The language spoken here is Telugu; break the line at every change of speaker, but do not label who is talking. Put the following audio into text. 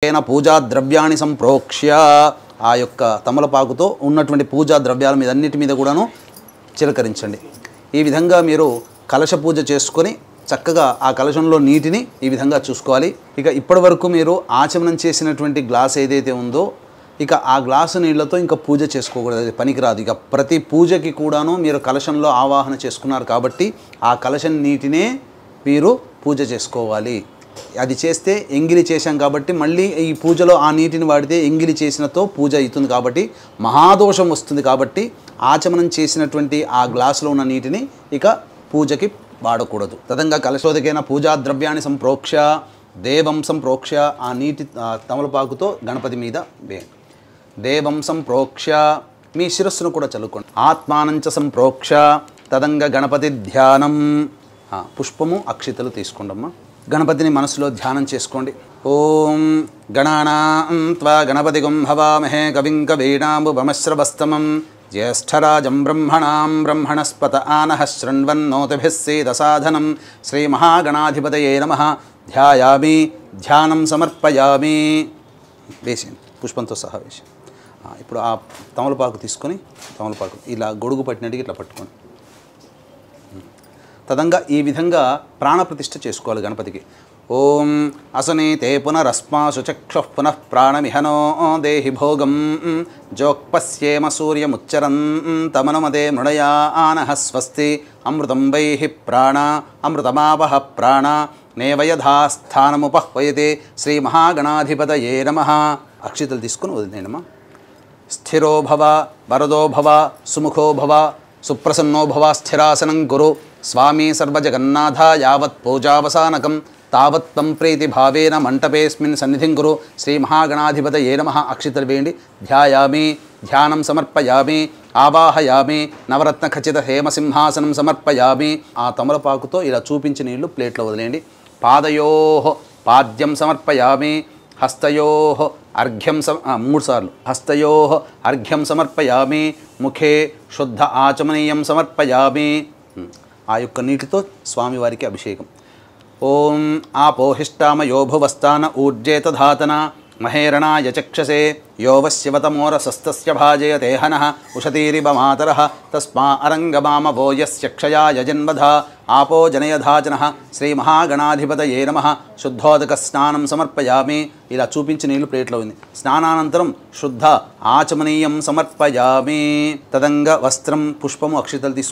పూజా ద్రవ్యాన్ని సంప్రోక్ష్య ఆ యొక్క తమలపాకుతో ఉన్నటువంటి పూజా ద్రవ్యాల మీద అన్నిటి మీద కూడాను చిలకరించండి. ఈ విధంగా మీరు కలశ పూజ చేసుకొని చక్కగా ఆ కలశంలో నీటిని ఈ విధంగా చూసుకోవాలి. ఇక ఇప్పటి వరకు మీరు ఆచమనం చేసినటువంటి గ్లాస్ ఏదైతే ఉందో ఇక ఆ గ్లాసు నీళ్లతో ఇంకా పూజ చేసుకోకూడదు, అది పనికిరాదు. ఇక ప్రతి పూజకి కూడాను మీరు కలశంలో ఆవాహన చేసుకున్నారు కాబట్టి ఆ కలశం నీటినే మీరు పూజ చేసుకోవాలి. అది చేస్తే ఎంగిలి చేశాం కాబట్టి మళ్ళీ ఈ పూజలో ఆ నీటిని వాడితే ఎంగిలి చేసినతో పూజ అవుతుంది కాబట్టి మహాదోషం వస్తుంది. కాబట్టి ఆచమనం చేసినటువంటి ఆ గ్లాసులో ఉన్న నీటిని ఇక పూజకి వాడకూడదు. తదంగా కలశోదకైన పూజా ద్రవ్యాన్ని సంప్రోక్ష దేవం సంప్రోక్ష ఆ నీటి తమలపాకుతో గణపతి మీద వేయండి. దేవం సంప్రోక్ష మీ శిరస్సును కూడా చల్లుకోండి. ఆత్మానంచ సంప్రోక్ష తదంగ గణపతి ధ్యానం. పుష్పము అక్షితలు తీసుకోండమ్మా. గణపతిని మనసులో ధ్యానం చేసుకోండి. ఓం గణానాం త్వా గణపతిగం హవామహే కవిం కవీనాముపమశ్రవస్తమం జ్యేష్ఠరాజం బ్రహ్మణాం బ్రహ్మణస్పత ఆనః శృణ్వన్నోతిభిः సేదసాధనం శ్రీమహాగణాధిపతయే నమః. ధ్యాయామి ధ్యానం సమర్పయామి. వేసేయండి, పుష్పంతో సహా వేసి. ఇప్పుడు ఆ తమలపాకు తీసుకొని తమలపాకు ఇలా గొడుగు పట్టినట్టుగా ఇట్లా పట్టుకోండి. తదంగా ఈ విధంగా ప్రాణప్రతిష్ఠ చేసుకోవాలి గణపతికి. ఓం అసనీతే పునరస్మాసు చక్షుః పునః ప్రాణమిహనో దేహి భోగం జోక్పశ్యేమ సూర్యముచ్చరంతమనుమతే మృడయానః స్వస్తి అమృతం వైహి ప్రాణ అమృతమావహ ప్రాణ నేవయథాస్థానముపహ్వయతే శ్రీమహాగణాధిపతయే నమః. అక్షితలు తీసుకుని వదిలేనమ్మా. స్థిరో భవ వరదో భవ సుముఖో భవ సుప్రసన్నో భవ స్థిరాసనం కురు స్వామి సర్వజగన్నాథ యావత్ పూజావసానకం తావత్ తం ప్రీతిభావేన మంటపేస్మిన్ సన్నిధిం కురు శ్రీమహాగణాధిపతయే నమః. అక్షితలు వేయండి. ధ్యాయామి ధ్యానం సమర్పయామి ఆవాహయామి నవరత్న ఖచ్చిత హేమసింహాసనం సమర్పయామి. ఆ తమలపాకుతో ఇలా చూపించిన నీళ్లు ప్లేట్లో వదిలేయండి. పాదయోః పాద్యం సమర్పయామి. హస్తయోః అర్ఘ్యం 3 సార్లు హస్తయోః అర్ఘ్యం సమర్పయామి. ముఖే శుద్ధ ఆచమనీయం సమర్పయామి. ఆ యొక్క నీటితో స్వామివారికి అభిషేకం. ఓం ఆపోహిష్టామయో భువస్థాన ఊర్జేతధాతన మహేరణాయ చక్షసే యో వశ్యవతమోరసస్తస్య భాజయతే హనః ఉషతీరివ మాతరః తస్మా అరంగమామవో యస్య క్షయాయ జన్మధ ఆపో జనయధాజనః శ్రీమహాగణాధిపతయే నమః. శుద్ధోదక స్నానం సమర్పయామి. ఇలా చూపించిన నీళ్ళు ప్లేట్లో ఉంది. స్నానానంతరం శుద్ధ ఆచమనీయం సమర్పయామి. తదంగ వస్త్రం పుష్పము అక్షితలు తీసుకు